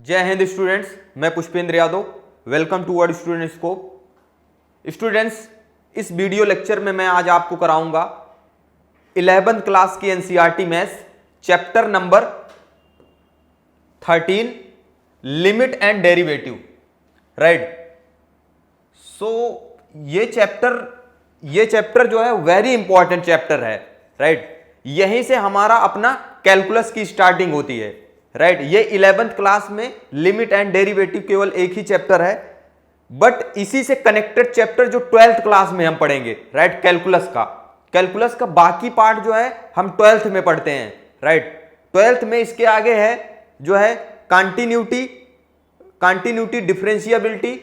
जय हिंद स्टूडेंट्स, मैं Pushpendra Yadav. Welcome to Word Student Scope. Students, इस वीडियो लेक्चर में मैं आज आपको कराऊंगा 11th क्लास की NCERT maths chapter number 13 limit and derivative. Right. So ये चैप्टर जो है वेरी इंपॉर्टेंट चैप्टर है। राइट। यहीं से हमारा अपना कैलकुलस की स्टार्टिंग होती है। राइट। ये 11th क्लास में लिमिट एंड डेरिवेटिव केवल एक ही चैप्टर है, बट इसी से कनेक्टेड चैप्टर जो 12th क्लास में हम पढ़ेंगे। राइट। कैलकुलस का बाकी पार्ट जो है हम 12th में पढ़ते हैं। राइट। 12th में इसके आगे है जो है कंटिन्यूटी डिफरेंशिएबिलिटी,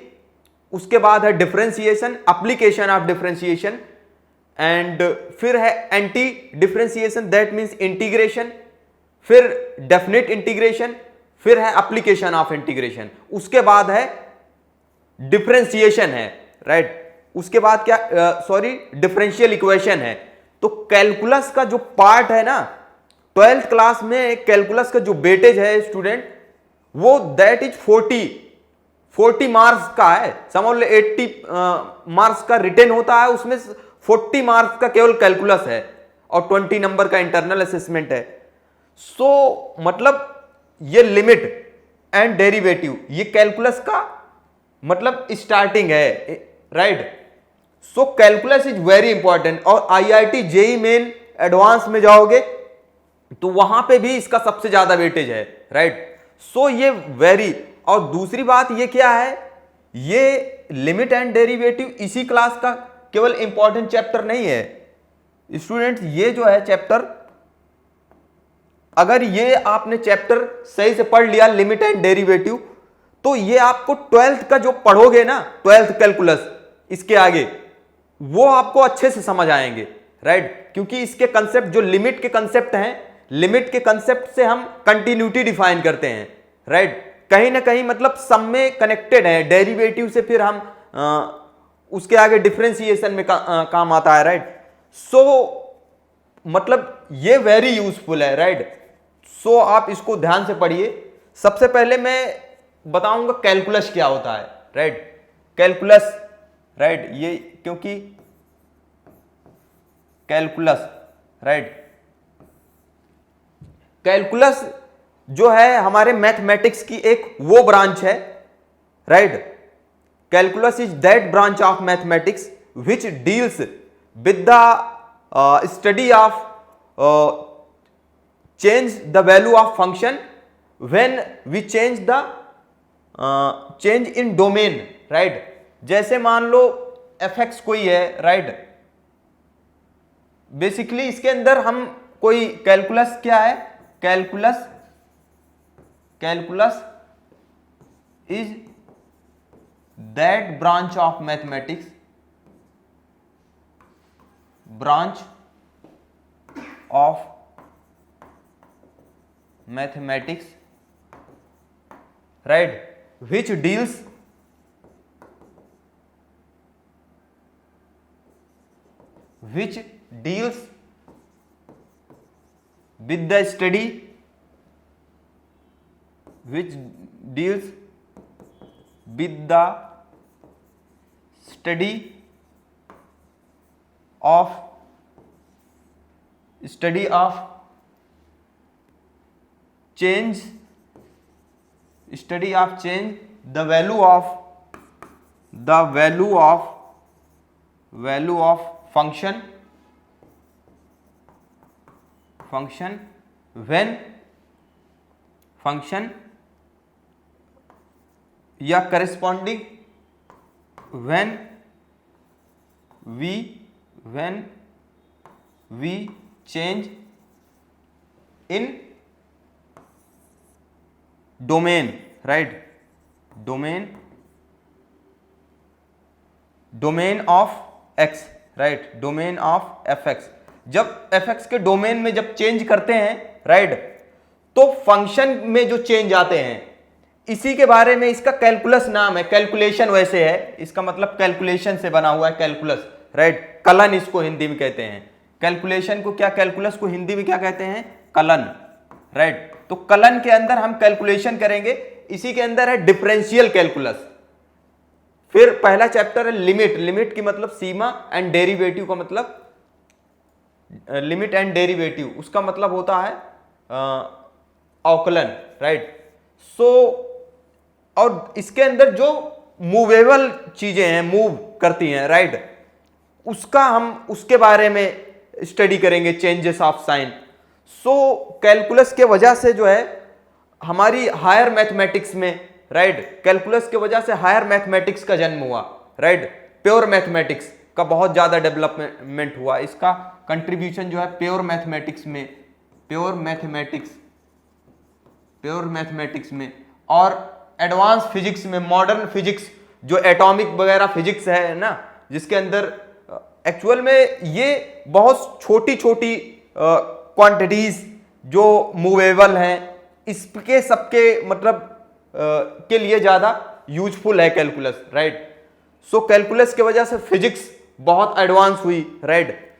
उसके बाद है differentiation, application of differentiation, and फिर है anti differentiation, that means integration, फिर डेफिनेट इंटीग्रेशन, फिर है एप्लीकेशन ऑफ इंटीग्रेशन, उसके बाद है डिफरेंशिएशन है। राइट। उसके बाद क्या, डिफरेंशियल इक्वेशन है। तो कैलकुलस का जो पार्ट है ना 12th क्लास में, कैलकुलस का जो वेटेज है स्टूडेंट, वो दैट इज 40 मार्क्स का है। समझ लो 80 मार्क्स का रिटेन होता है, उसमें 40 मार्क्स का केवल कैलकुलस है और 20 नंबर का इंटरनल असेसमेंट है। सो मतलब ये लिमिट एंड डेरिवेटिव ये कैलकुलस का मतलब स्टार्टिंग है। Right. So calculus is very important, और आईआईटी जेई मेन एडवांस में जाओगे तो वहां पे भी इसका सबसे ज्यादा वेटेज है। राइट। सो ये वेरी, और दूसरी बात ये क्या है, ये लिमिट एंड डेरिवेटिव इसी क्लास का केवल इंपॉर्टेंट चैप्टर नहीं है स्टूडेंट्स। ये जो है चैप्टर, अगर ये आपने चैप्टर सही से पढ़ लिया लिमिट एंड डेरिवेटिव, तो ये आपको 12th का जो पढ़ोगे ना, 12th कैलकुलस, इसके आगे वो आपको अच्छे से समझ आएंगे। राइट। क्योंकि इसके कंसेप्ट जो लिमिट के कंसेप्ट हैं, लिमिट के कंसेप्ट से हम कंटिन्यूटी डिफाइन करते हैं। राइट। कहीं ना कहीं मतलब सब में कनेक्टेड है। डेरिवेटिव से फिर हम उसके आगे डिफरेंशिएशन में काम आता है। राइट। सो मतलब ये वेरी यूजफुल है। राइट। सो आप इसको ध्यान से पढ़िए। सबसे पहले मैं बताऊंगा कैलकुलस क्या होता है। राइट। कैलकुलस, राइट, ये क्योंकि कैलकुलस, राइट, कैलकुलस जो है हमारे मैथमेटिक्स की एक वो ब्रांच है। Right. Calculus is that branch of mathematics which deals with the study of change the value of function when we change the change in domain। right। जैसे मान लो fx कोई है। right। बेसिकली इसके अंदर हम कोई कैलकुलस क्या है, calculus is that branch of mathematics, branch of mathematics, right, which deals with the study, which deals with the study of change, study of change, the value of function when function या corresponding when we change in domain. Right. Domain of x. Right. Domain of F x. जब F x के domain में जब change करते हैं, right, तो function में जो चेंज आते हैं, इसी के बारे में इसका कैलकुलस नाम है। कैलकुलेशन वैसे है, इसका मतलब कैलकुलेशन से बना हुआ है कैलकुलस। राइट। कलन इसको हिंदी में कहते हैं। कैलकुलेशन को क्या, कैलकुलस को हिंदी में क्या कहते हैं, कलन। राइट। तो कलन के अंदर हम कैलकुलेशन करेंगे। इसी के अंदर है डिफरेंशियल कैलकुलस। फिर पहला चैप्टर है लिमिट, लिमिट की मतलब सीमा, एंड डेरिवेटिव का मतलब लिमिट एंड डेरिवेटिव, उसका मतलब होता है अवकलन, राइट। सो और इसके अंदर जो मूवेबल चीजें हैं, मूव करती हैं, राइट, उसका हम उसके बारे में स्टडी करेंगे, changes of sine. So calculus के वजह से जो है हमारी हायर मैथमेटिक्स में, राइट, कैलकुलस के वजह से हायर मैथमेटिक्स का जन्म हुआ, राइट। प्योर मैथमेटिक्स का बहुत ज्यादा डेवलपमेंट हुआ, इसका कंट्रीब्यूशन जो है प्योर मैथमेटिक्स में, प्योर मैथमेटिक्स में और एडवांस फिजिक्स में, मॉडर्न फिजिक्स जो एटॉमिक वगैरह फिजिक्स है ना, जिसके अंदर एक्चुअल में ये बहुत छोटी छोटी क्वांटिटीज जो मूवेबल हैं, इसके सबके मतलब के लिए ज्यादा यूजफुल है कैलकुलस, राइट। सो कैलकुलस के वजह से फिजिक्स बहुत एडवांस हुई, राइट।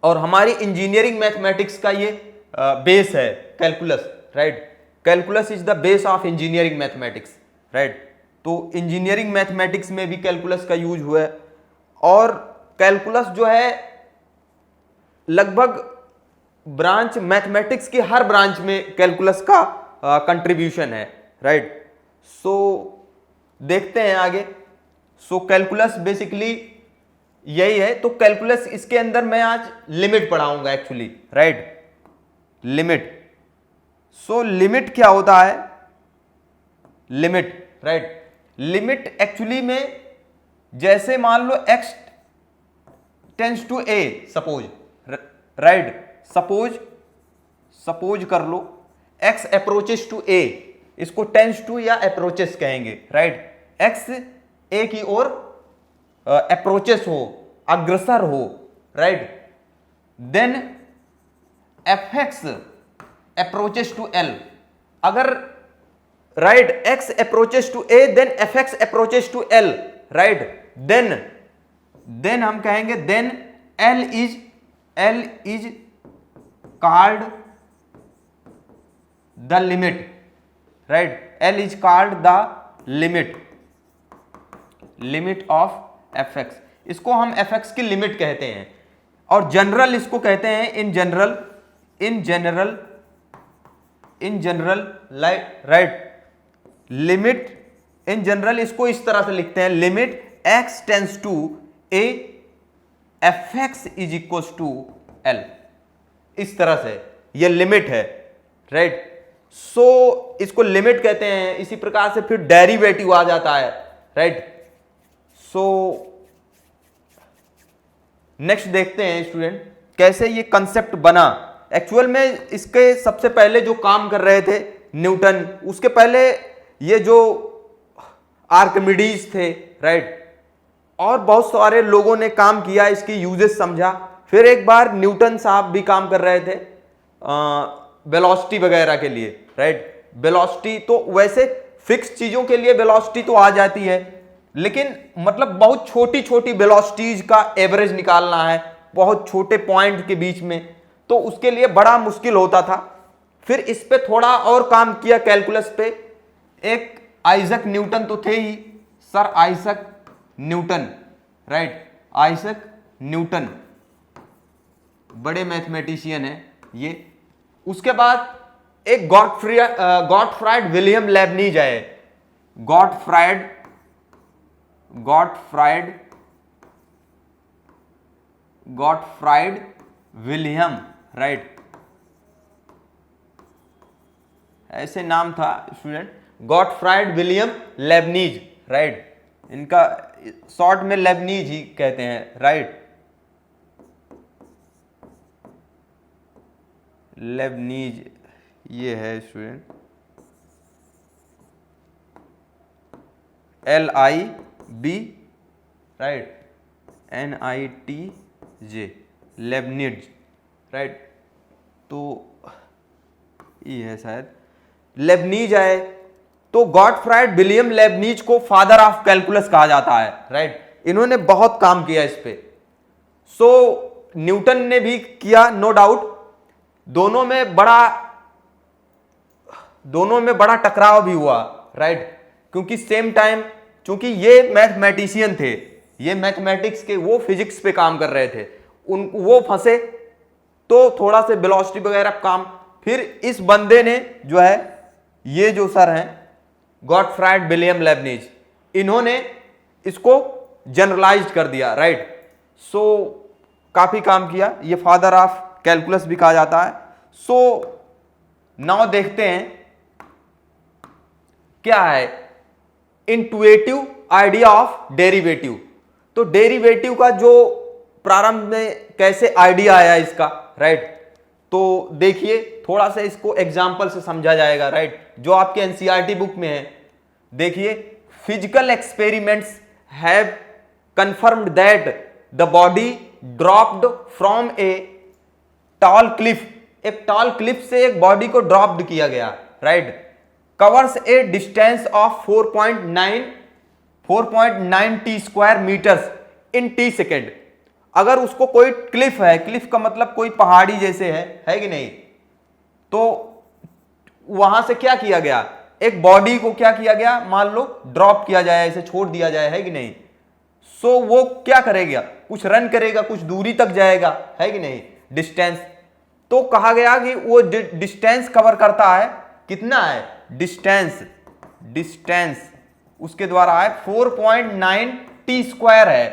और हमारी इंजीनियरिंग मैथमेटिक्स का ये बेस है calculus, right. Calculus is the base of engineering mathematics, right. तो इंजीनियरिंग मैथमेटिक्स में भी कैलकुलस का यूज हुआ है, और कैलकुलस जो है लगभग ब्रांच, मैथमेटिक्स की हर ब्रांच में कैलकुलस का कंट्रीब्यूशन है, राइट। सो देखते हैं आगे। सो कैलकुलस बेसिकली यही है। तो कैलकुलस, इसके अंदर मैं आज लिमिट पढ़ाऊंगा actually, right, limit. So limit क्या होता है, लिमिट, राइट। लिमिट एक्चुअली में जैसे मान लो x tends to a, suppose, right, suppose कर लो x अप्रोचेस टू a, इसको टेंस टू या अप्रोचेस कहेंगे, राइट। x a की ओर अप्रोचेस हो, अग्रसर हो, right. Then fx approaches to l, अगर right x approaches to a then fx approaches to l, right. Then हम कहेंगे then l is called the limit, right. l is called the limit of fx, इसको हम fx की limit कहते हैं। और general इसको कहते हैं in general right, limit in general इसको इस तरह से लिखते हैं, limit x tends to a fx is equal to l, इस तरह से ये लिमिट है, राइट। सो इसको लिमिट कहते हैं। इसी प्रकार से फिर डेरिवेटिव आ जाता है, राइट। सो नेक्स्ट देखते हैं स्टूडेंट कैसे ये कंसेप्ट बना। एक्चुअल में इसके सबसे पहले जो काम कर रहे थे न्यूटन, उसके पहले ये जो आर्किमिडीज थे, राइट, और बहुत सारे लोगों ने काम किया, इसकी यूजेस समझा। फिर एक बार न्यूटन साहब भी काम कर रहे थे वेलोसिटी वगैरह के लिए, राइट। वेलोसिटी तो वैसे फिक्स चीजों के लिए वेलोसिटी तो आ जाती है, लेकिन मतलब बहुत छोटी छोटी वेलोसिटीज का एवरेज निकालना है बहुत छोटे पॉइंट के बीच में, तो उसके लिए बड़ा मुश्किल होता था। फिर इस पे थोड़ा और काम किया कैलकुलस पे। एक आइजक न्यूटन तो थे ही, sir Isaac Newton, right, Isaac Newton बड़े मैथमेटिशियन हैं ये। उसके बाद एक गॉटफ्राइड विलियम लेबनीज आए, गॉटफ्राइड विलियम, राइट, ऐसे नाम था student, Gottfried William Leibniz, right. इनका शॉर्ट में लेबनीज ही कहते हैं, राइट, लेबनीज ये है student, LIB, right, NITJ, Leibniz, right. तो ये है शायद लेबनीज आए, तो गॉटफ्राइड विलियम लेबनीज को फादर ऑफ कैलकुलस कहा जाता है, राइट। इन्होंने बहुत काम किया इस पे। सो न्यूटन ने भी किया, नो डाउट, दोनों में बड़ा दोनों में बड़ा टकराव भी हुआ, राइट, क्योंकि सेम टाइम, चूंकि ये मैथमेटिशियन थे, ये मैथमेटिक्स के, वो फिजिक्स पे काम कर रहे थे, वो फंसे, तो थोड़ा से वेलोसिटी वगैरह काम, फिर इस बंदे ने जो है, ये जो सर हैं गॉटफ्राइड विलियम लेबनिज, इन्होंने इसको जनरलाइज्ड कर दिया, राइट। सो काफी काम किया, ये फादर ऑफ कैलकुलस भी कहा जाता है। सो नाउ देखते हैं क्या है इंट्यूटिव आइडिया ऑफ डेरिवेटिव। तो डेरिवेटिव का जो प्रारंभ में कैसे आइडिया आया इसका, राइट, तो देखिए थोड़ा सा इसको एग्जांपल से समझा जाएगा, राइट, जो आपके एनसीईआरटी बुक में है। देखिए, physical experiments have confirmed that the body dropped from a tall cliff, एक टॉल क्लिफ से एक बॉडी को ड्रॉप्ड किया गया, right, covers a distance of 4.9 t square metres in t second. अगर उसको कोई क्लिफ है, क्लिफ का मतलब कोई पहाड़ी जैसे है कि नहीं, तो वहां से क्या किया गया, एक बॉडी को क्या किया गया, मान लो ड्रॉप किया जाए, ऐसे छोड़ दिया जाए, है कि नहीं। सो वो क्या करेगा, कुछ रन करेगा, कुछ दूरी तक जाएगा, है कि नहीं, डिस्टेंस। तो कहा गया कि वो डिस्टेंस कवर करता है, कितना है डिस्टेंस उसके द्वारा है 4.9 टी स्क्वायर है,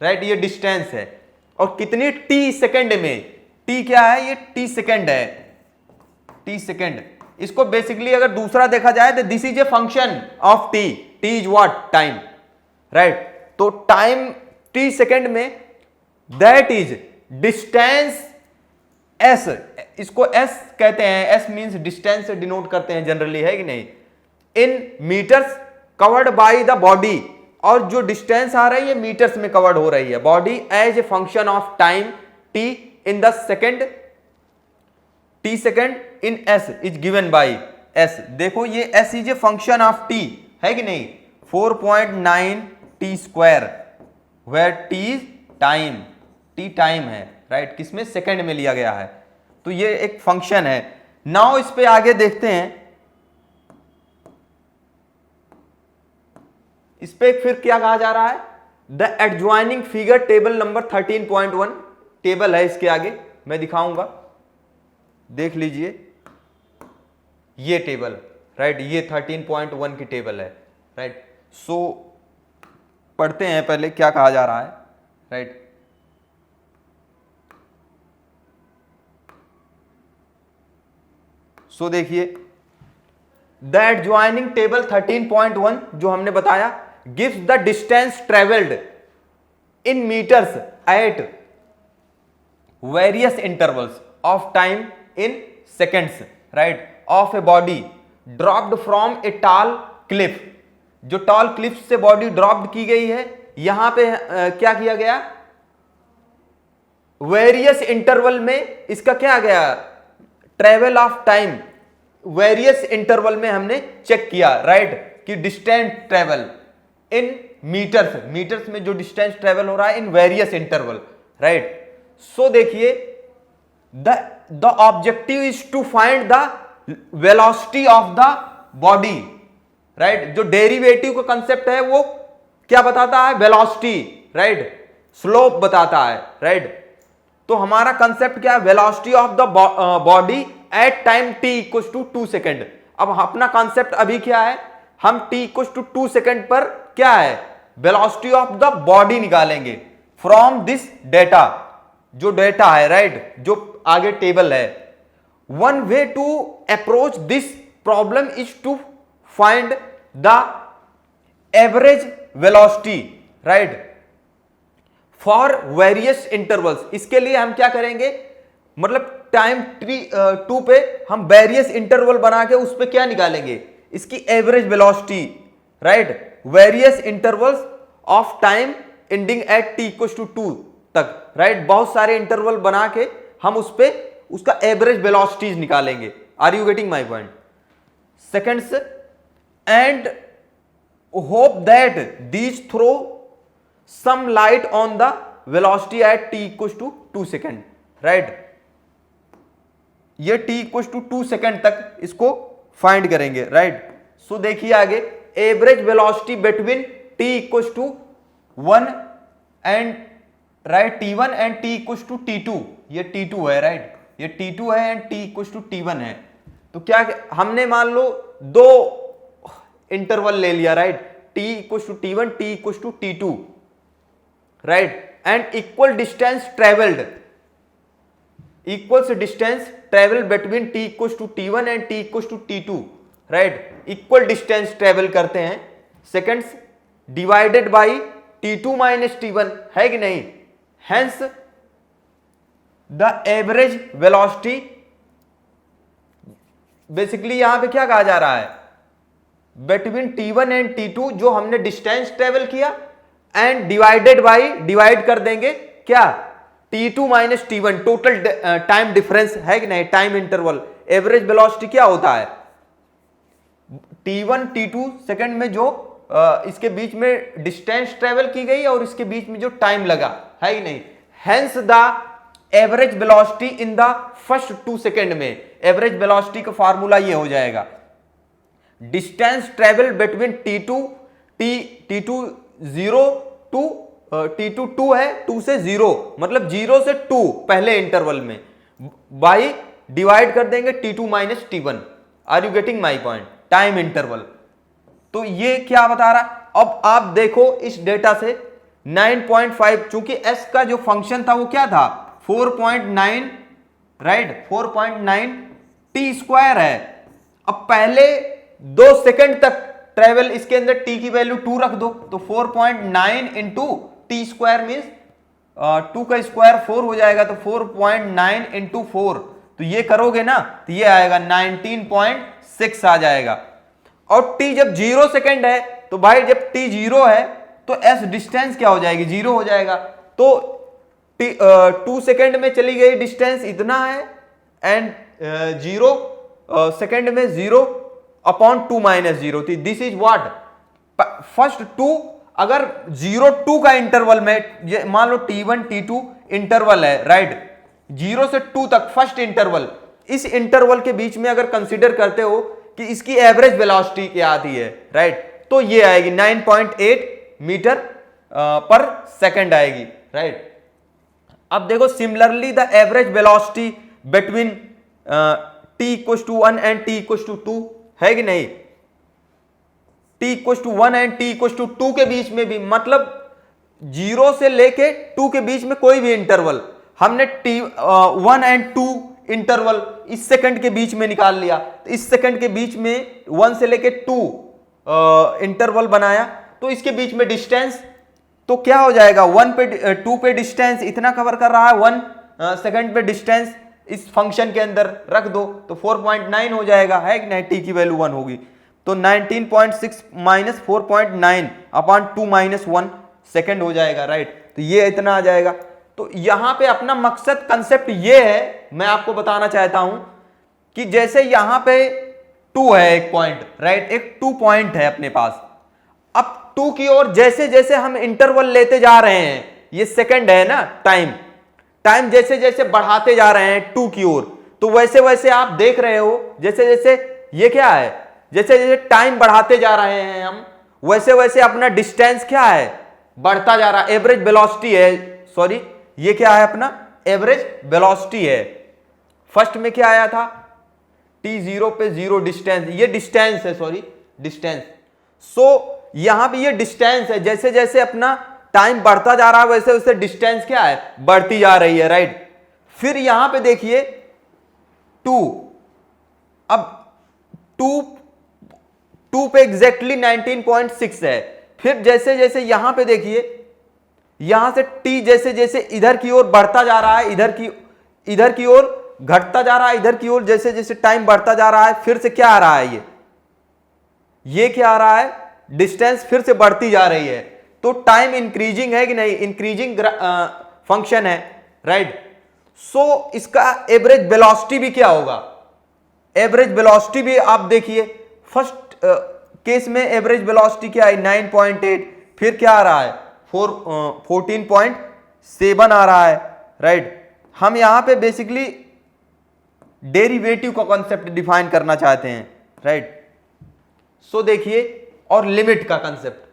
राइट, ये डिस्टेंस है। और कितनी टी सेकेंड में, टी क्या है, ये टी सेकेंड है, टी सेकेंड। इसको बेसिकली अगर दूसरा देखा जाए तो this is a function of t, t is what, time, right. तो टाइम टी सेकेंड में, दैट इज डिस्टेंस एस, इसको एस कहते हैं, एस मींस डिस्टेंस से डिनोट करते हैं जनरली, है कि नहीं, in metres covered by the body. और जो डिस्टेंस आ रही है मीटर्स में कवर्ड हो रही है body as a function of time t in the second, t second in s is given by s. देखो ये s is a function of t, है कि नहीं, 4.9 t square, where t is time, t time है, right, किसमें, second में लिया गया है। तो ये एक फंक्शन है। नाउ इस पे आगे देखते हैं, इस पे फिर क्या कहा जा रहा है, the adjoining figure table number 13.1 table है, इसके आगे मैं दिखाऊंगा, देख लीजिए ये टेबल, राइट, ये 13.1 की टेबल है, राइट। सो पढ़ते हैं पहले क्या कहा जा रहा है, राइट। सो देखिए, द एडजॉइनिंग टेबल 13.1 जो हमने बताया, gives the distance travelled in metres at various intervals of time in seconds, right, of a body dropped from a tall cliff. जो टॉल क्लिफ से बॉडी ड्रॉप्ड की गई है, यहां पे क्या किया गया, वेरियस इंटरवल में इसका क्या गया, travel of time, various interval में हमने चेक किया, राइट, कि distance travel in metres, metres में जो डिस्टेंस ट्रेवल हो रहा है in various interval, right. So देखिए, the objective is to find the velocity of the body, right. जो डेरिवेटिव का कंसेप्ट है वो क्या बताता है, वेलोसिटी, राइट, स्लोप बताता है, राइट। तो हमारा कंसेप्ट क्या है, velocity of the body at time t equal to 2 second. अब अपना कंसेप्ट अभी क्या है, हम t इक्वल टू 2 सेकेंड पर क्या है, वेलोसिटी ऑफ द बॉडी निकालेंगे फ्रॉम दिस डेटा, जो डेटा है, राइट, जो आगे टेबल है। One way to approach this problem is to find the average velocity, right, for various intervals. इसके लिए हम क्या करेंगे, मतलब टाइम टू पे हम वेरियस इंटरवल बना के उस पे क्या निकालेंगे, इसकी average velocity, right, various intervals of time ending at t equal to 2 तक, राइट, बहुत सारे इंटरवल बना के हम उस पे उसका एवरेज वेलोसिटीज निकालेंगे। Are you getting my point? Seconds and hope that these throw some light on the velocity at t equal to 2 second, right. ये t इक्वल टू 2 सेकेंड तक इसको फाइंड करेंगे, राइट। सो देखिए आगे, average velocity between t equals to 1 and right T1 and T equals to T2, ये T2 है, right, ये T2 है and T equals to T1 है। तो क्या हमने मान लो दो इंटरवल ले लिया, right, T equals to T1, T equals to T2, right, and equal distance travelled, equals distance travel between T equals to T1 and T equals to T2, right, equal distance travel करते हैं seconds divided by T2 minus T1, है कि नहीं। Hence the average velocity, basically यहां पे क्या कहा जा रहा है, बिटवीन T1 एंड T2 जो हमने डिस्टेंस ट्रेवल किया एंड डिवाइडेड बाई, डिवाइड कर देंगे क्या, T2 minus T1, total time difference, है कि नहीं, टाइम इंटरवल। एवरेज वेलोसिटी क्या होता है, T1 T2 सेकंड में जो इसके बीच में डिस्टेंस ट्रेवल की गई और इसके बीच में जो टाइम लगा, है कि नहीं। Hence the average velocity in the first 2 second में, एवरेज वेलोसिटी का फार्मूला ये हो जाएगा, distance travel between T2 0 to T2 2 है, 2 से 0, मतलब 0 से 2 पहले इंटरवल में, बाई डिवाइड कर देंगे T2 minus T1। Are you getting my point, time interval. तो ये क्या बता रहा, अब आप देखो इस डेटा से 9.5, चूंकि s का जो फंक्शन था वो क्या था 4.9, राइट, 4.9 t स्क्वायर है। अब पहले 2 सेकंड तक ट्रेवल, इसके अंदर t की वैल्यू 2 रख दो, तो 4.9 इंटू टी स्क्वायर मीन्स 2 का स्क्वायर 4 हो जाएगा, तो 4.9 इंटू 4, तो ये करोगे ना तो ये आएगा 19.6 आ जाएगा। और t जब 0 सेकंड है तो भाई जब t 0 है तो s डिस्टेंस क्या हो जाएगी, 0 हो जाएगा। तो 2 सेकंड में चली गई डिस्टेंस इतना है एंड 0 सेकंड में 0 upon 2 minus 0, this is what, first 2, अगर 0-2 का इंटरवल में मान लो T1 T2 इंटरवल है, राइट, 0 से 2 तक फर्स्ट इंटरवल, इस इंटरवल के बीच में अगर कंसीडर करते हो कि इसकी एवरेज वेलोसिटी क्या आती है, राइट, तो ये आएगी 9.8 मीटर पर सेकंड आएगी, राइट। अब देखो similarly the average velocity between t equals to 1 and t equals to 2, है कि नहीं, t equals to 1 and t equals to 2 के बीच में भी, मतलब 0 से लेके 2 के बीच में कोई भी इंटरवल हमने T1 एंड 2 इंटरवल इस सेकंड के बीच में निकाल लिया, तो इस सेकंड के बीच में 1 से लेके 2 इंटरवल बनाया, तो इसके बीच में डिस्टेंस तो क्या हो जाएगा, 1 पे 2 पे डिस्टेंस इतना कवर कर रहा है, 1 सेकंड पे डिस्टेंस इस फंक्शन के अंदर रख दो तो 4.9 हो जाएगा, है कि नहीं, t की वैल्यू 1 होगी, तो 19.6 माइनस 4.9 अपॉन 2 माइनस 1 सेकेंड हो जाएगा, राइट। तो ये इतना आ जाएगा। तो यहां पे अपना मकसद कंसेप्ट ये है, मैं आपको बताना चाहता हूं कि जैसे यहां पे 2 है एक पॉइंट, राइट, एक 2 पॉइंट है अपने पास, अब 2 की ओर जैसे जैसे हम इंटरवल लेते जा रहे हैं, ये सेकंड है ना, टाइम जैसे जैसे बढ़ाते जा रहे हैं 2 की ओर, तो वैसे वैसे आप देख रहे हो जैसे जैसे ये क्या है, जैसे जैसे टाइम बढ़ाते जा रहे हैं हम, वैसे वैसे अपना डिस्टेंस क्या है, बढ़ता जा रहा है, एवरेज वेलोसिटी है, सॉरी ये क्या है अपना एवरेज वेलोसिटी है। फर्स्ट में क्या आया था, t0 पे 0 डिस्टेंस, ये डिस्टेंस है, सॉरी डिस्टेंस, सो यहां पे ये डिस्टेंस है, जैसे जैसे अपना टाइम बढ़ता जा रहा है वैसे वैसे डिस्टेंस क्या है, बढ़ती जा रही है, राइट। फिर यहां पे देखिए 2, अब 2 पे एग्जैक्टली 19.6 है, फिर जैसे जैसे यहां पे देखिए यहां से t जैसे जैसे इधर की ओर बढ़ता जा रहा है, इधर की ओर घटता जा रहा है, इधर की ओर जैसे जैसे टाइम बढ़ता जा रहा है, फिर से क्या आ रहा है, ये क्या आ रहा है, डिस्टेंस फिर से बढ़ती जा रही है, तो टाइम इंक्रीजिंग है कि नहीं, इंक्रीजिंग फंक्शन है, राइट। सो इसका एवरेज वेलोसिटी भी क्या होगा, एवरेज वेलोसिटी भी आप देखिए, फर्स्ट केस में एवरेज वेलोसिटी क्या है 9.8, फिर क्या आ रहा है 14.7 आ रहा है, राइट। हम यहां पे बेसिकली डेरिवेटिव का कॉन्सेप्ट डिफाइन करना चाहते हैं, राइट। सो देखिए, और लिमिट का कंसेप्ट,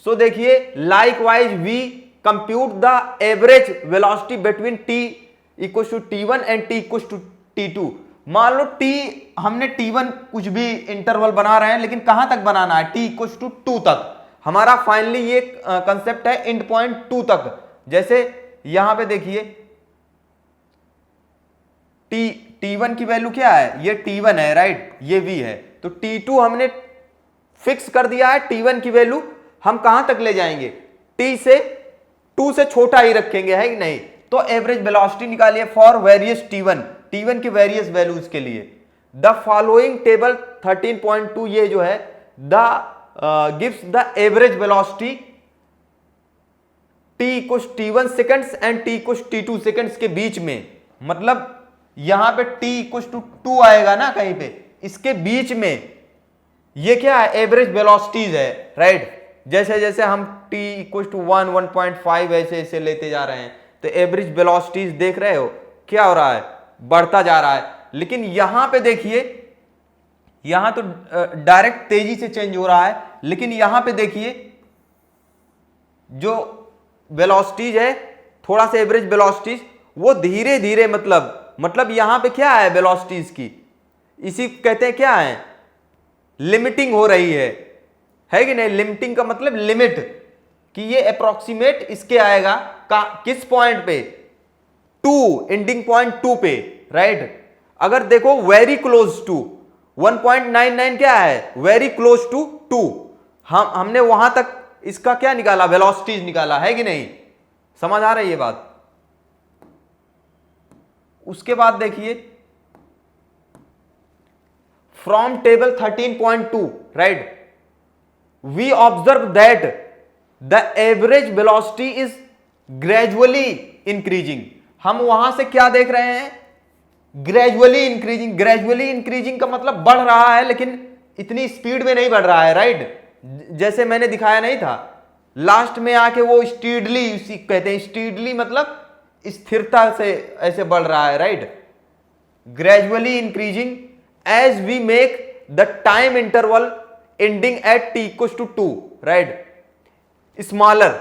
सो देखिए likewise we compute the average velocity between t equal to T1 and t equal to T2। मान लो टी, हमने T1 कुछ भी इंटरवल बना रहे हैं, लेकिन कहां तक बनाना है, टी इक्वल टू 2 तक। हमारा फाइनली ये कंसेप्ट है एंड पॉइंट 2 तक। जैसे यहां पे देखिए T1 की वैल्यू क्या है, ये T1 है राइट, ये V है, तो T2 हमने फिक्स कर दिया है। T1 की वैल्यू हम कहां तक ले जाएंगे, T से 2 से छोटा ही रखेंगे, है कि नहीं। तो एवरेज वेलोसिटी निकालिए फॉर वेरियस T1 की वेरियस वैल्यूज के लिए। द फॉलोइंग टेबल 13.2 ये जो है the gives the average velocity T equal T1 seconds and T equal T2 seconds के बीच में। मतलब यहां पे T इक्वल टू 2 आएगा ना कहीं पे, इसके बीच में ये क्या है, एवरेज वेलोसिटीज है राइट। जैसे जैसे हम T इक्वल टू 1, 1.5 ऐसे ऐसे लेते जा रहे हैं, तो एवरेज वेलोसिटीज देख रहे हो क्या हो रहा है, बढ़ता जा रहा है। लेकिन यहां पे देखिए, यहां तो डायरेक्ट तेजी से चेंज हो रहा है, लेकिन यहां पे देखिए जो वेलोसिटीज है, थोड़ा सा एवरेज वेलोसिटीज वो धीरे धीरे, मतलब यहां पे क्या है वेलोसिटीज की, इसी कहते हैं क्या है, लिमिटिंग हो रही है कि नहीं। लिमिटिंग का मतलब लिमिट, कि ये अप्रोक्सीमेट इसके आएगा किस पॉइंट पे, 2, एंडिंग पॉइंट 2 पे राइट। अगर देखो वेरी क्लोज टू 1.99 क्या है, वेरी क्लोज टू 2, हमने वहां तक इसका क्या निकाला, वेलोसिटीज निकाला, है कि नहीं। समझ आ रही है बात। उसके बाद देखिए from table 13.2 right, we observe that the average velocity is gradually increasing. हम वहां से क्या देख रहे हैं, ग्रेजुअली इंक्रीजिंग। ग्रेजुअली इंक्रीजिंग का मतलब बढ़ रहा है, लेकिन इतनी स्पीड में नहीं बढ़ रहा है राइट। जैसे मैंने दिखाया नहीं था, लास्ट में आके वो स्टीडली, उसी कहते हैं स्टीडली, मतलब स्थिरता से ऐसे बढ़ रहा है right. Gradually increasing as we make the time interval ending at T equal to 2 right smaller,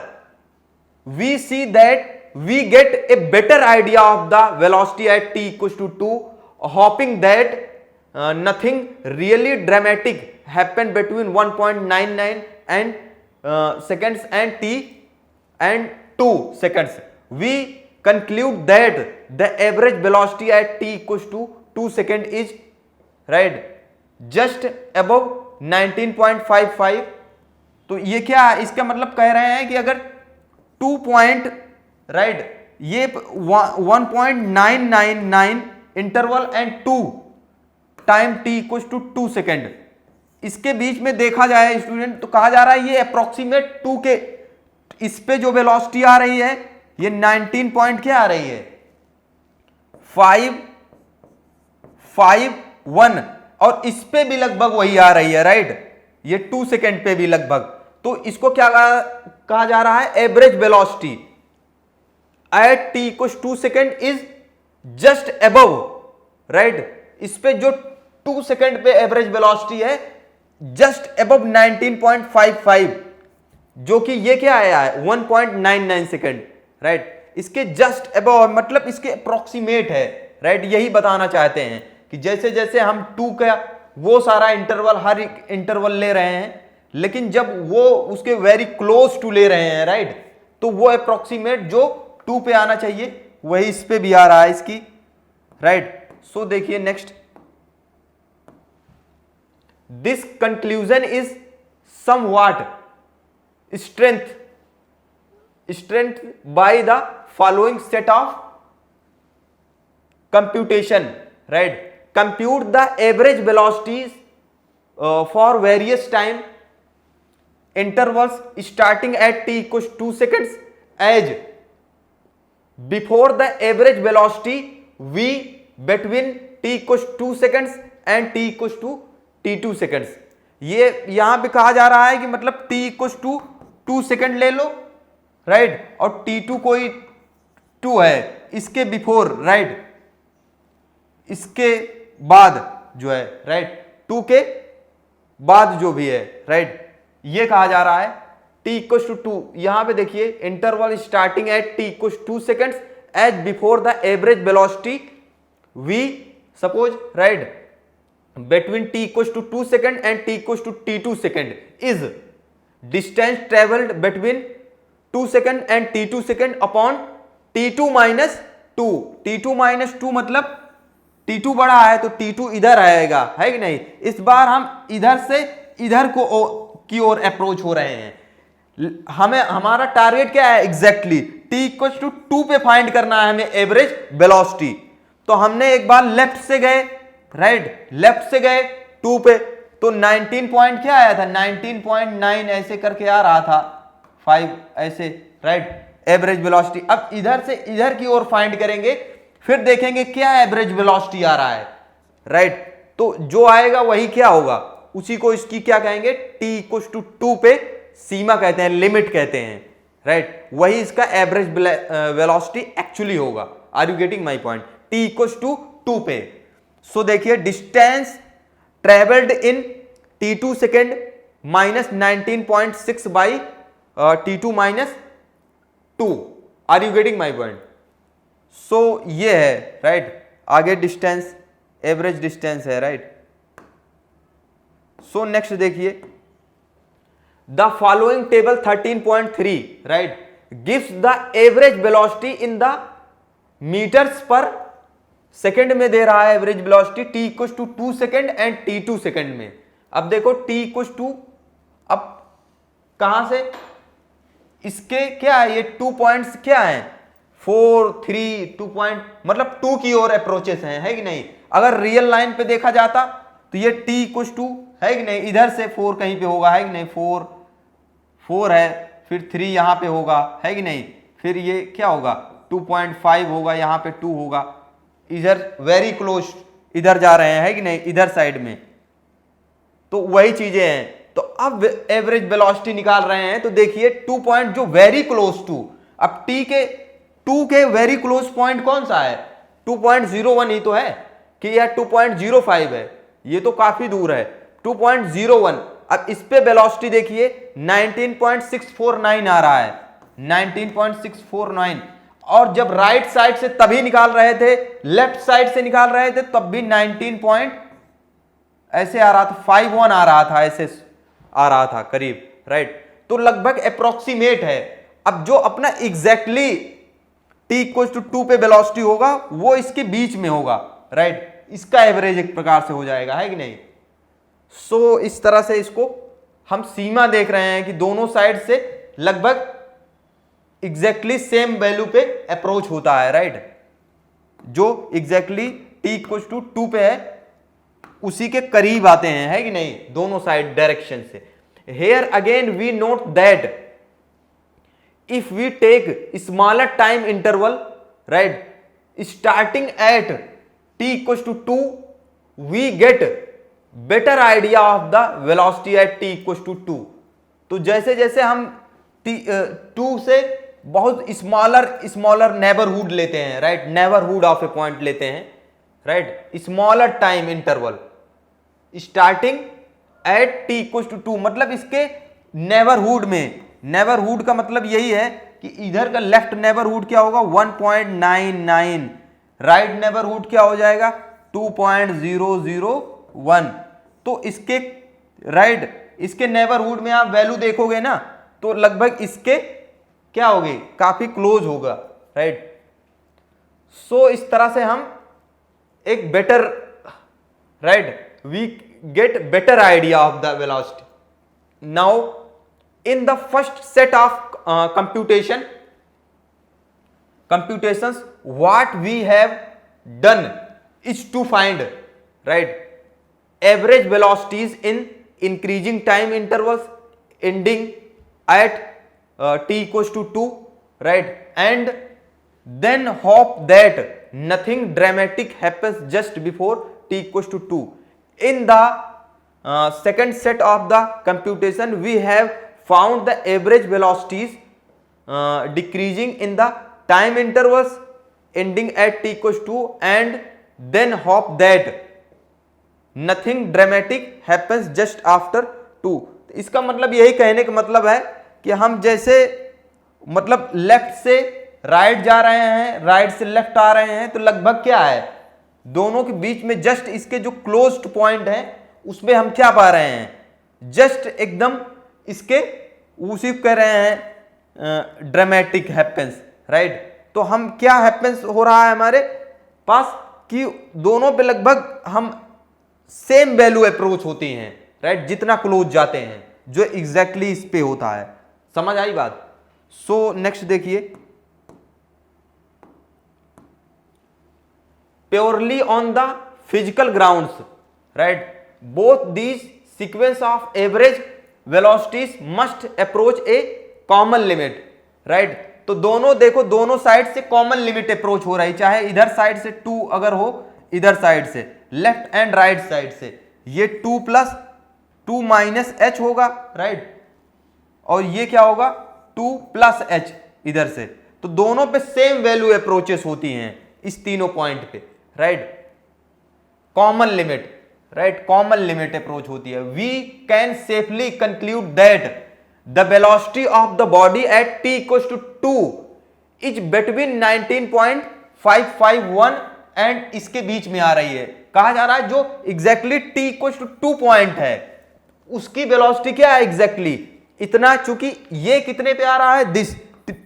we see that we get a better idea of the velocity at T equals to 2, hoping that nothing really dramatic happened between 1.99 and seconds and T and 2 seconds. We conclude that the average velocity at T equals to 2 second is right just above 19.55। तो ये क्या है, इसका मतलब कह रहे हैं कि अगर 2 पॉइंट राइट, ये 1.999 interval and 2 time T equal to 2 second, इसके बीच में देखा जाए स्टूडेंट, तो कहा जा रहा है ये अप्रोक्सीमेट 2 के, इस पे जो वेलोसिटी आ रही है ये 19 पॉइंट क्या आ रही है, 551, और इस पे भी लगभग वही आ रही है राइट, ये 2 सेकेंड पे भी लगभग। तो इसको क्या कहा जा रहा है, average velocity at T equal 2 second is just above right. इस पे जो 2 सेकेंड पे एवरेज वेलोसिटी है जस्ट अबव 19.55, जो कि ये क्या आया है 1.99 सेकेंड राइट। इसके जस्ट अबव मतलब इसके अप्रोक्सीमेट है राइट। यही बताना चाहते हैं कि जैसे जैसे हम 2 का वो सारा इंटरवल, हर एक इंटरवल ले रहे हैं, लेकिन जब वो उसके वेरी क्लोज टू ले रहे हैं राइट, तो वो अप्रोक्सीमेट जो 2 पे आना चाहिए वही इस पे भी आ रहा है इसकी राइट। सो देखिए next, this conclusion is somewhat strength by the following set of computation right. Compute the average velocities for various time intervals starting at T equals 2 seconds as before the average velocity v between T equals 2 seconds and T equals to T2 seconds। ये यहां पे कहा जा रहा है कि मतलब T equals to 2 second ले लो राइट, और T2 कोई 2 है इसके बिफोर राइट, इसके बाद जो है राइट, टू के बाद जो भी है, राइट, ये कहा जा रहा है t इक्वल टू 2। यहां पे देखिए interval starting at t equal 2 seconds as before the average velocity v suppose, right, between t equals to 2 second and t equals to t2 second is distance traveled between 2 second and t2 second upon t2 minus 2। t2 minus 2 मतलब t2 बड़ा है तो t2 इधर आएगा, है कि नहीं। इस बार हम इधर से इधर की ओर अप्रोच हो रहे हैं। हमें हमारा टारगेट क्या है एग्जैक्टली t इक्वल टू 2 पे फाइंड करना है हमें एवरेज वेलोसिटी। तो हमने एक बार लेफ्ट से गए, राइट, लेफ्ट से गए 2 पे, तो 19 पॉइंट क्या आया था, 19.9 ऐसे करके आ रहा था, 5 ऐसे, राइट, एवरेज वेलोसिटी। अब इधर से इधर की ओर फाइंड करेंगे, फिर देखेंगे क्या एवरेज वेलोसिटी आ रहा है, राइट। तो जो आएगा वही क्या होगा, उसी को इसकी क्या कहेंगे, t इक्वल टू 2 पे सीमा कहते हैं, लिमिट कहते हैं, राइट। वही इसका एवरेज वेलोसिटी एक्चुअली होगा। Are you getting my point, t equal to 2 पे। सो देखिए distance travelled in t2 second minus 19.6 by t2 minus 2। Are you getting my point. So ये है, राइट, आगे डिस्टेंस एवरेज डिस्टेंस है, right. So next देखिए the following table 13.3, right, gives the average velocity in the metres per second में दे रहा है average velocity t equal to 2 second and t2 second में। अब देखो t इक्वल टू, अब कहां से इसके क्या है, ये 2 पॉइंट्स क्या है, 4 3 2 पॉइंट, मतलब 2 की ओर अप्रोचेस हैं, है कि नहीं। अगर रियल लाइन पे देखा जाता तो ये t इक्वल टू, है कि नहीं, इधर से 4 कहीं पे होगा, है कि नहीं, 4 है, फिर 3 यहां पे होगा, है कि नहीं, फिर ये क्या होगा 2.5 होगा, यहां पे 2 होगा, इधर वेरी क्लोज इधर जा रहे हैं, है कि नहीं, इधर साइड में। तो वही चीजें हैं। तो अब एवरेज वेलोसिटी निकाल रहे हैं, तो देखिए 2 पॉइंट जो वेरी क्लोज टू, अब t के 2 के वेरी क्लोज पॉइंट कौन सा है, 2.01 ही तो है, कि यह 2.05 है, ये तो काफी दूर है 2.01। अब इस पे वेलोसिटी देखिए 19.649 आ रहा है, 19.649। और जब राइट साइड से तभी निकाल रहे थे, लेफ्ट साइड से निकाल रहे थे तब भी 19 पॉइंट ऐसे आ रहा था, 51 आ रहा था, ऐसे आ रहा था करीब, राइट। तो लगभग अप्रोक्सीमेट है। अब जो अपना एग्जैक्टली t इक्वल टू 2 पे वेलोसिटी होगा वो इसके बीच में होगा, राइट, इसका एवरेज एक प्रकार से हो जाएगा, है कि नहीं। सो इस तरह से इसको हम सीमा देख रहे हैं कि दोनों साइड से लगभग एग्जैक्टली सेम वैल्यू पे अप्रोच होता है, राइट। जो एग्जैक्टली t इक्वल टू 2 पे है उसी के करीब आते हैं, है कि नहीं, दोनों साइड डायरेक्शन से। Here again we note that if we take smaller time interval, right, starting at t equal to 2 we get better idea of the velocity at t equal to 2। तो जैसे जैसे हम 2 से बहुत स्मॉलर नेबरहुड लेते हैं, right, neighbourhood of a point लेते हैं, right, smaller time interval starting at t equal to 2, मतलब इसके नेबरहुड में, नेबरहुड का मतलब यही है कि इधर का लेफ्ट नेबरहुड क्या होगा 1.99, राइट नेबरहुड क्या हो जाएगा 2.001। तो इसके राइट, इसके नेबरहुड में आप वैल्यू देखोगे ना तो लगभग इसके क्या होगी, काफी क्लोज होगा, राइट। सो इस तरह से हम एक better, right, we get better idea of the velocity. Now in the first set of computations what we have done is to find, right, average velocities in increasing time intervals ending at t equals to 2, right, and then hope that nothing dramatic happens just before t equals to 2. In the second set of the computation we have found the average velocities decreasing in the time intervals ending at t equals to 2 and then hope that nothing dramatic happens just after 2। इसका मतलब यही कहने का मतलब है कि हम जैसे मतलब लेफ्ट से राइट जा रहे हैं, राइट से लेफ्ट आ रहे हैं, तो लगभग क्या है दोनों के बीच में जस्ट इसके जो क्लोज्ड पॉइंट है उसमें हम क्या पा रहे हैं, जस्ट एकदम इसके उसी कह रहे हैं ड्रामेटिक हैपेंस, राइट। तो हम क्या हैपेंस हो रहा है हमारे पास कि दोनों पे लगभग हम सेम वैल्यू अप्रोच होती हैं, राइट, जितना क्लोज जाते हैं, जो एग्जैक्टली इस पे होता है। समझ आई बात। सो नेक्स्ट देखिए, purely on the physical grounds, right, both these sequence of average velocities must approach A common limit, right. तो दोनों देखो, दोनों साइड से कॉमन लिमिट अप्रोच हो रही, चाहे इधर साइड से 2 अगर हो, इधर साइड से लेफ्ट एंड राइट साइड से, ये 2 प्लस 2 माइनस एच होगा, राइट, और ये क्या होगा 2 प्लस एच इधर से। तो दोनों पे सेम वैल्यू अप्रोचेस होती हैं इस तीनों पॉइंट पे, right. Common limit, right, common limit approach होती है। We can safely conclude that the velocity of the body at t equals to 2 is between 19.551 and इसके बीच में आ रही है। कहा जा रहा है जो exactly t equals to 2 point है उसकी वेलोसिटी क्या है एग्जैक्टली इतना, चूंकि ये कितने पे आ रहा है, this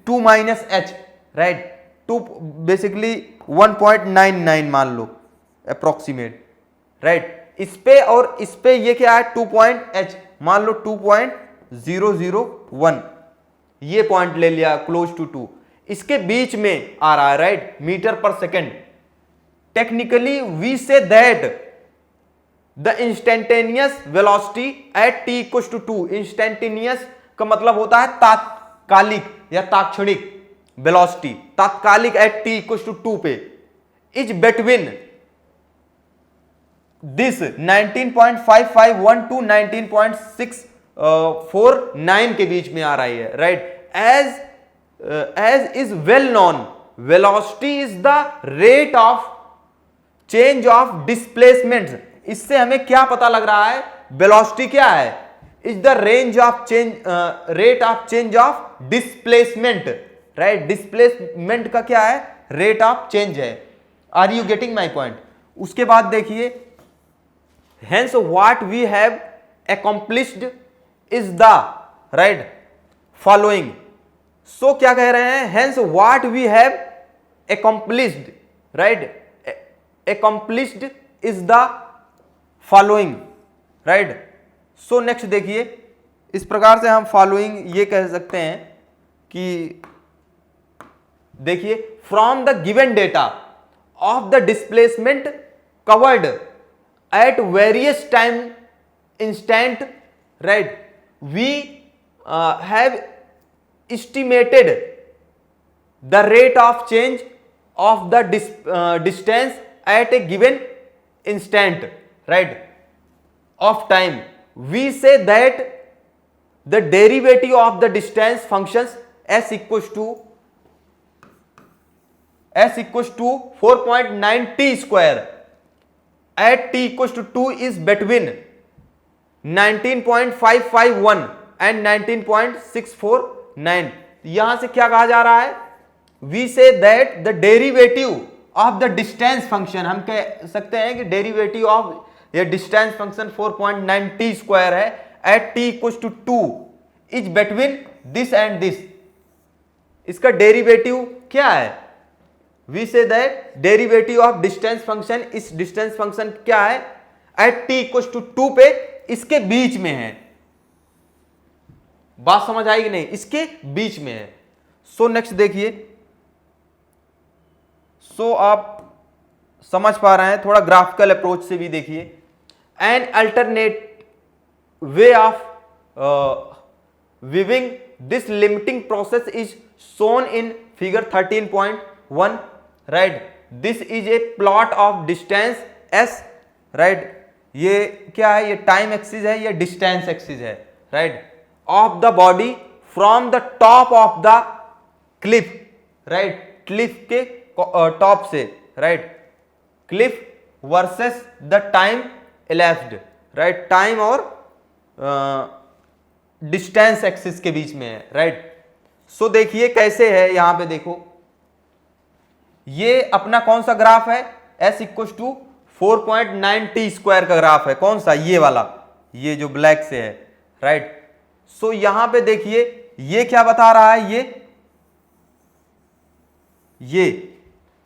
2 minus H, right, 2 basically 1.99 मान लो अप्रोक्सीमेट, राइट। इस पे और इस पे ये क्या है 2.h, मान लो 2.001, ये पॉइंट ले लिया क्लोज टू 2, इसके बीच में आ रहा है, right, metre per second. Technically we see that the instantaneous velocity at t equals to 2, instantaneous का मतलब होता है तात्कालिक या तात्क्षणिक वेलोसिटी, तात्कालिक एट t इक्वल्स टू 2 पे, इज बिटवीन दिस 19.551 टू 19.649 के बीच में आ रही है, right. As is well known velocity is the rate of change of displacement. इससे हमें क्या पता लग रहा है, वेलोसिटी क्या है, is the range of change, rate of change of displacement, right. Displacement का क्या है, रेट ऑफ चेंज है। Are you getting my point. उसके बाद देखिए, hence what we have accomplished is the, right, following। so क्या कह रहे हैं, hence what we have accomplished, right, accomplished is the following, right। so next देखिए, इस प्रकार से हम following ये कह सकते हैं कि देखिए, from the given data of the displacement covered at various time instant, right, we have estimated the rate of change of the distance at a given instant, right, of time. We say that the derivative of the distance functions s equals to 4.9 t square at t equals to 2 is between 19.551 and 19.649। यहां से क्या कहा जा रहा है, we say that the derivative of the distance function, हम कह सकते हैं कि derivative of ये distance function 4.9 t square है at t equals to 2 is between this and this। इसका derivative क्या है, we say that derivative of distance function, इस distance function क्या है at t equals to 2 पे इसके बीच में है। बात समझ आएगी नहीं, इसके बीच में है। सो नेक्स्ट देखिए, सो आप समझ पा रहे हैं, थोड़ा ग्राफिकल अप्रोच से भी देखिए। An alternate way of viewing this limiting process is shown in figure 13.1, right. This is A plot of distance S, right. ये क्या है, ये टाइम एक्सिस है, ये डिस्टेंस एक्सिस है, right, of the body from the top of the Cliff, right, Cliff के top से, right, Cliff versus the time elapsed, right, time और डिस्टेंस एक्सिस के बीच में है, राइट। सो देखिए कैसे है, यहां पे देखो ये अपना कौन सा ग्राफ है, s equal to 4.9 t square का ग्राफ है, कौन सा, ये वाला, ये जो ब्लैक से है, राइट। सो यहां पे देखिए ये क्या बता रहा है,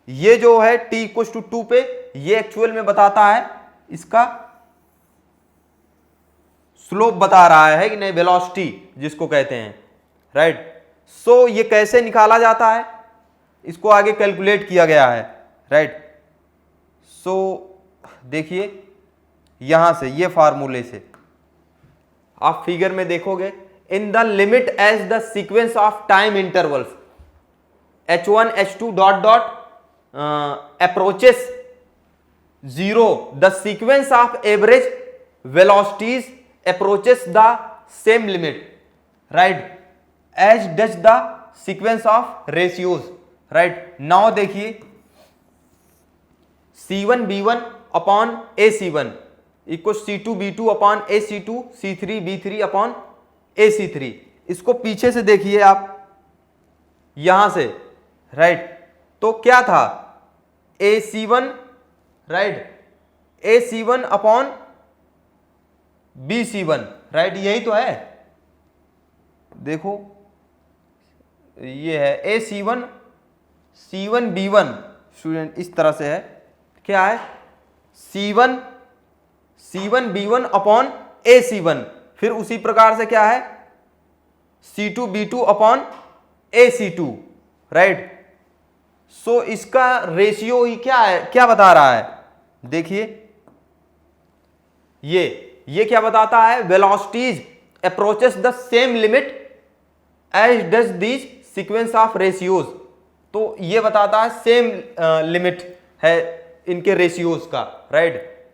ये जो है t इक्व टू 2 पे, ये एक्चुअल में बताता है इसका स्लोप बता रहा है कि नहीं, वेलोसिटी जिसको कहते हैं, राइट। सो ये कैसे निकाला जाता है, इसको आगे कैलकुलेट किया गया है, राइट। सो देखिए यहां से, ये फार्मूले से आप फिगर में देखोगे, in the limit as the sequence of time intervals h1 h2 dot dot approaches 0 the sequence of average velocities approaches the same limit, right, as does the sequence of ratios, right। now देखिए c1 b1 upon ac1 equals c2 b2 upon ac2 c3 b3 upon ac3, इसको पीछे से देखिए आप यहां से, right. तो क्या था, ac1, right, ac1 upon BC1, right, यही तो है, देखो ये है AC1 C1 B1, स्टूडेंट इस तरह से है, क्या है C1 B1 अपॉन AC1, फिर उसी प्रकार से क्या है C2 B2 upon AC2, right. सो इसका रेशियो ही क्या है, क्या बता रहा है, देखिए ये क्या बताता है, velocities approaches the same limit as does these sequence of ratios, तो ये बताता है सेम लिमिट है इनके रेशियोज का, right.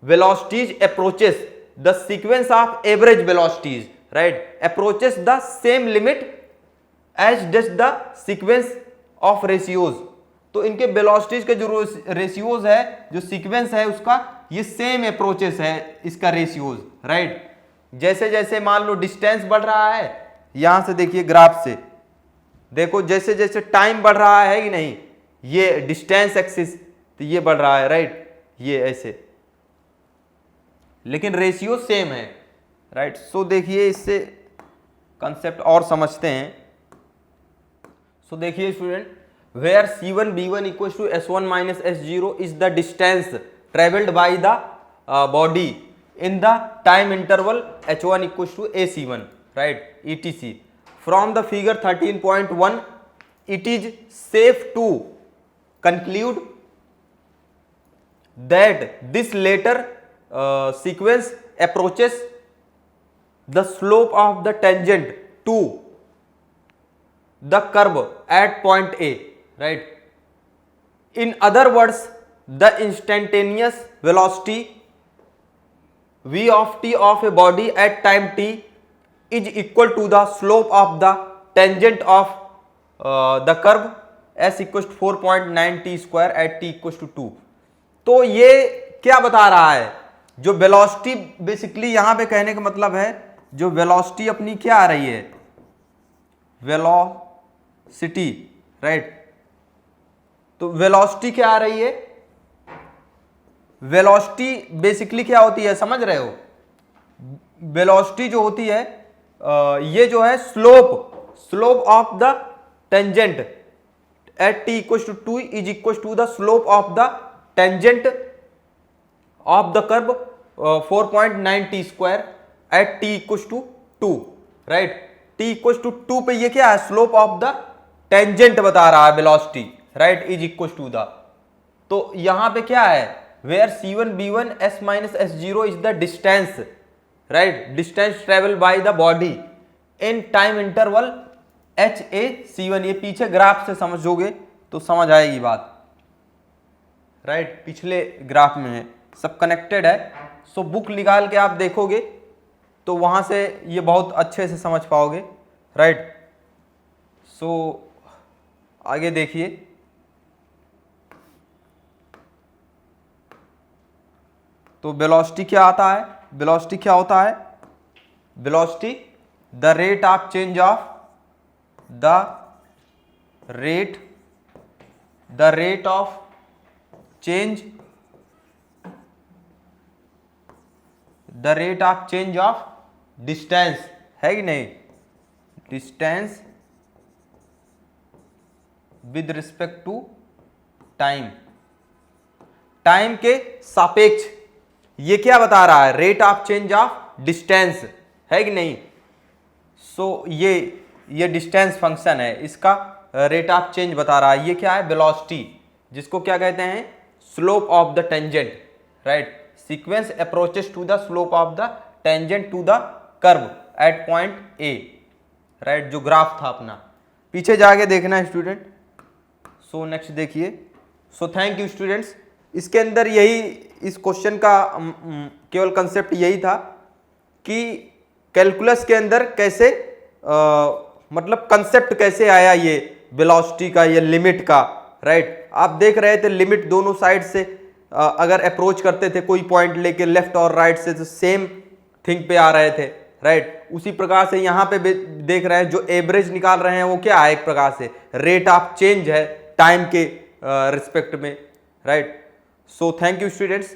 Velocities approaches the sequence of average velocities, right, approaches the same limit as does the sequence of ratios, तो इनके velocities के जो रेशियोज है, जो सीक्वेंस है उसका, ये सेम अप्रोचेस है इसका रेशियोज, राइट। जैसे जैसे मान लो डिस्टेंस बढ़ रहा है, यहां से देखिए ग्राफ से देखो, जैसे जैसे टाइम बढ़ रहा है कि नहीं, ये डिस्टेंस एक्सिस, तो ये बढ़ रहा है, राइट, ये ऐसे, लेकिन रेशियो सेम है, राइट। सो देखिए इससे कंसेप्ट और समझते हैं। सो देखिए student, where c1 b1 equals to s1 minus s0 is the distance traveled by the body in the time interval h1 equals to ac1, right, etc. From the figure 13.1 it is safe to conclude that this later sequence approaches the slope of the tangent to the curve at point A, right. In other words, the instantaneous velocity v of t of a body at time t is equal to the slope of the tangent of the curve s equals to 4.9 t square at t equals to 2। तो ये क्या बता रहा है, जो velocity basically यहां पे कहने का मतलब है, जो वेलोसिटी अपनी क्या आ रही है, वेलोसिटी, राइट। तो वेलोसिटी क्या आ रही है, वेलोसिटी बेसिकली क्या होती है, समझ रहे हो, वेलोसिटी जो होती है ये जो है slope of the tangent at t equal to 2 is equal to the slope of the tangent of the curve 4.9 t square at t equal to 2, right. t equal to 2 पे ये क्या है, स्लोप ऑफ द टेंजेंट बता रहा है velocity, right, is equal to the, तो यहां पे क्या है, where c1 b1 s minus s0 is the distance, right, distance travel by the body in time interval h a c1, ये पीछे ग्राफ से समझोगे तो समझ आएगी बात, राइट, पिछले ग्राफ में है, सब कनेक्टेड है। सो बुक निकाल के आप देखोगे तो वहां से ये बहुत अच्छे से समझ पाओगे, राइट। सो आगे देखिए, तो वेलोसिटी क्या आता है, वेलोसिटी क्या होता है, velocity the rate of change of the rate of change of distance, है कि नहीं, distance with respect to time, time के सापेक्ष, ये क्या बता रहा है, rate of change of distance, है कि नहीं। सो ये डिस्टेंस फंक्शन है, इसका रेट ऑफ चेंज बता रहा है। ये क्या है, वेलोसिटी, जिसको क्या कहते हैं, slope of the tangent, right, sequence approaches to the slope of the tangent to the curve at point A, right, जो ग्राफ था अपना, पीछे जाके देखना है स्टूडेंट। सो नेक्स्ट देखिए। So thank you students. इसके अंदर यही, इस क्वेश्चन का केवल कंसेप्ट यही था कि कैलकुलस के अंदर कैसे मतलब कंसेप्ट कैसे आया ये वेलोसिटी का, ये लिमिट का, राइट। आप देख रहे थे लिमिट दोनों साइड से अगर अप्रोच करते थे कोई पॉइंट लेके लेफ्ट और राइट से, तो सेम थिंग पे आ रहे थे, राइट। उसी प्रकार से यहाँ पे देख रहे हैं जो एवरेज निकाल रहे हैं वो क्या है, एक प्रकार से रेट ऑफ चेंज है टाइम के रिस्पेक्ट में, right. So thank you students.